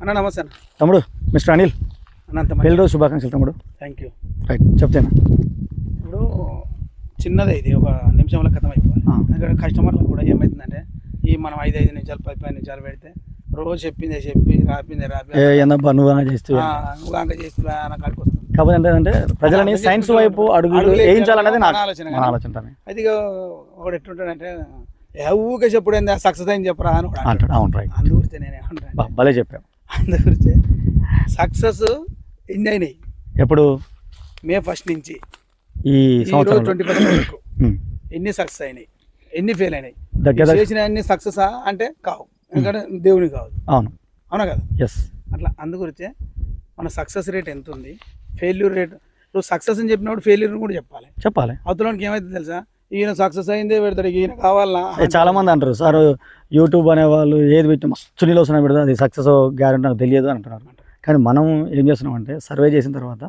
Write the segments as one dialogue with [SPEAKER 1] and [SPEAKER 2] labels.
[SPEAKER 1] అన్న నమస్తే అన్న.
[SPEAKER 2] తమ్ముడు మిస్టర్ అనిల్
[SPEAKER 1] అనంత
[SPEAKER 2] పెళ్లి రోజు శుభాకాంక్షలు తమ్ముడు.
[SPEAKER 1] Thank you.
[SPEAKER 2] రైట్ చెప్తేనా.
[SPEAKER 1] ఇప్పుడు చిన్నదే ఇది ఒక నిమిషంలో ఖతం అయిపోవాలి. ఎందుకంటే కస్టమర్లకు కూడా ఏమవుతుందంటే ఈ మనం 5 నిమిషాలు 10 నిమిషాలు పెడితే రోజు చెప్పిందే చెప్పి రాపిందే
[SPEAKER 2] ఏందబ్బా నువ్వు చేస్తూ
[SPEAKER 1] నువ్వు చేస్తున్నా నాకు కాడికి వస్తుంది.
[SPEAKER 2] కాకపోతే ఏంటంటే ప్రజలని సైన్స్ వైపు అడుగులు వేయించాలనేది నా ఆలోచన.
[SPEAKER 1] అది ఒకటి ఎట్లుంటాడంటే ఊకే చెప్పుడు ఏందా సక్సెస్ అయింది చెప్పరా అని
[SPEAKER 2] అంటాడు. అవును రైట్.
[SPEAKER 1] అందుగురితే నేను
[SPEAKER 2] భలే చెప్పావు.
[SPEAKER 1] అందుగురితే సక్సెస్ ఎన్ని అయినాయి
[SPEAKER 2] ఎప్పుడు
[SPEAKER 1] మే 1 నుంచి
[SPEAKER 2] ఈ సంవత్సరం
[SPEAKER 1] 20% వరకు ఎన్ని సక్సెస్ అయినాయి ఎన్ని ఫెయిల్ అయినాయి చేసిన అన్ని సక్సెస్ అంటే కావు. ఎందుకంటే దేవుని కాదు. అవునా కదా.
[SPEAKER 2] ఎస్.
[SPEAKER 1] అట్లా అందుగురితే మన సక్సెస్ రేట్ ఎంత ఉంది ఫెయిల్యూర్ రేట్. ఇప్పుడు సక్సెస్ అని చెప్పినప్పుడు ఫెయిల్యూర్ కూడా చెప్పాలి. అవతలకి ఏమైతే తెలుసా ఈయన సక్సెస్ అయిందే పెడతాడు ఈయన కావాలన్నా.
[SPEAKER 2] చాలా మంది అంటారు సార్ యూట్యూబ్ అనేవాళ్ళు ఏది పెట్టి మస్తు నీళ్ళు వస్తున్నాయి పెడతా అది సక్సెస్ గ్యారెంటీ నాకు తెలియదు అంటున్నారు. కానీ మనం ఏం చేస్తున్నాం అంటే సర్వే చేసిన తర్వాత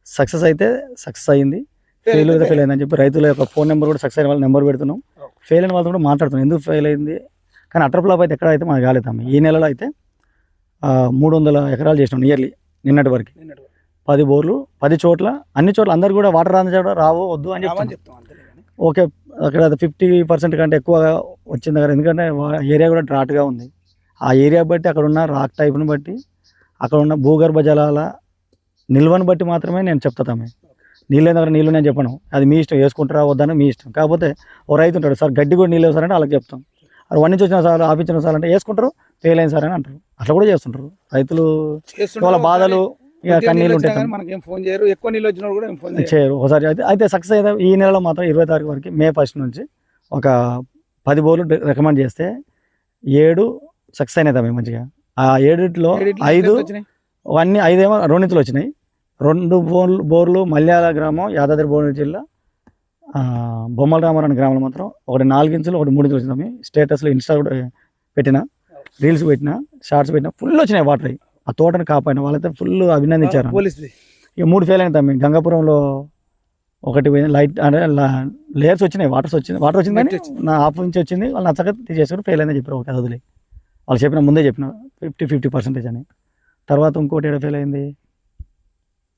[SPEAKER 2] సక్సెస్ అయితే సక్సెస్ అయింది, ఫెయిల్ అయితే ఫెయిల్ అయిందని చెప్పి రైతుల యొక్క ఫోన్ నెంబర్ కూడా సక్సెస్ అయిన వాళ్ళ నెంబర్ పెడుతున్నాం, ఫెయిల్ అయిన వాళ్ళతో కూడా మాట్లాడుతున్నాం ఎందుకు ఫెయిల్ అయింది. కానీ అటర్ ఫ్లాప్ అయితే ఎక్కడైతే మనకు కాలేదమ్మ. ఈ నెలలో అయితే 300 ఎకరాలు చేసినాం నియర్లీ నిన్నటి వరకు. 10 బోర్లు 10 చోట్ల అన్ని చోట్ల అందరు కూడా వాటర్ రాని చోట రావు వద్దు అని చెప్తాం. ఓకే అక్కడ 50% కంటే ఎక్కువ వచ్చింది కదా. ఎందుకంటే ఏరియా కూడా డ్రాట్గా ఉంది. ఆ ఏరియా బట్టి అక్కడ ఉన్న రాక్ టైప్ని బట్టి అక్కడ ఉన్న భూగర్భ జలాల నిల్వను బట్టి మాత్రమే నేను చెప్తాను. నీళ్ళు దగ్గర నీళ్ళు నేను చెప్పను, అది మీ ఇష్టం, వేసుకుంటారా వద్దని మీ ఇష్టం. కాకపోతే ఓ రైతు ఉంటాడు సార్ గడ్డి కూడా నీళ్ళు వేస్తారంటే వాళ్ళకి చెప్తాం. అది 1 నుంచి వచ్చిన సార్ ఆపించిన సార్ అంటే వేసుకుంటారు, ఫెయిల్ అయిన సార్ అని అంటారు. అట్లా కూడా చేస్తుంటారు రైతులు. వాళ్ళ బాధలు ఇక కన్నీళ్ళు ఉంటాయి, చేయరు ఒకసారి. అయితే సక్సెస్ అయితే ఈ నెలలో మాత్రం 20 తారీఖు వరకు మే 1 నుంచి ఒక 10 బోర్లు రికమెండ్ చేస్తే 7 సక్సెస్ అయినాయి తమ్మి మంచిగా. ఆ 7లో 5 అన్నీ 5 ఏమో రెండింతలు వచ్చినాయి. 2 బోర్లు మల్యాల గ్రామం యాదాద్రి భువనగిరి జిల్లా బొమ్మల రామారాయణ గ్రామంలో మాత్రం ఒకటి 4 ఇంచులు ఒకటి 3 ఇంచులు వచ్చింది. స్టేటస్లో ఇన్స్టా కూడా పెట్టిన, రీల్స్ పెట్టిన, షార్ట్స్ పెట్టిన, ఫుల్ వచ్చినాయి వాటర్. ఆ తోటను కాపాడిన వాళ్ళైతే ఫుల్ అభినందించారు. ఇక 3 ఫెయిల్ అయినాయి తమ్మి. గంగాపురంలో ఒకటి లైట్ అంటే లేయర్స్ వచ్చినాయి, వాటర్ వచ్చింది కానీ నా హాఫ్ ఇంచ్ వచ్చింది. వాళ్ళు నచ్చక తీసేసుకుని ఫెయిల్ అయిందని చెప్పారు. ఒక వదిలే వాళ్ళు చెప్పిన ముందే చెప్పిన 50% అని. తర్వాత ఇంకోటి ఏడో ఫెయిల్ అయింది,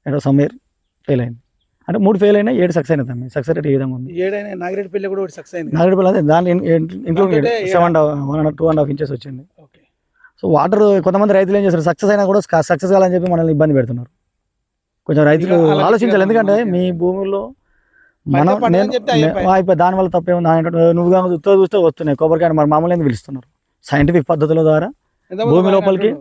[SPEAKER 2] ఏడో సమ్మేర్ ఫెయిల్ అయింది. అంటే 3 ఫెయిల్ అయినా 7 సక్సెస్ అయినాయి తమ్మి. సక్సెస్ రేట్ ఏ విధంగా ఉంది?
[SPEAKER 1] నాగిరెడ్డిపల్లి కూడా సక్సెస్ అయింది.
[SPEAKER 2] నాగిరెడ్డిపల్లి అదే దాని ఇంక్లూడ్ 2.5 ఇంచెస్ వచ్చింది. సో వాటర్ కొంతమంది రైతులు ఏం చేస్తారు సక్సెస్ అయినా కూడా సక్సెస్ కావాలని చెప్పి మనల్ని ఇబ్బంది పెడుతున్నారు. కొంచెం రైతులు ఆలోచించాలి. ఎందుకంటే మీ భూముల్లో మనం దానివల్ల తప్పేముంది అంటే నువ్వు కానీ చూస్తే వస్తున్నాయి కొబ్బరికాయ మరి మామూలు ఎందుకు పిలుస్తున్నారు. సైంటిఫిక్ పద్ధతుల ద్వారా భూమి లోపలికి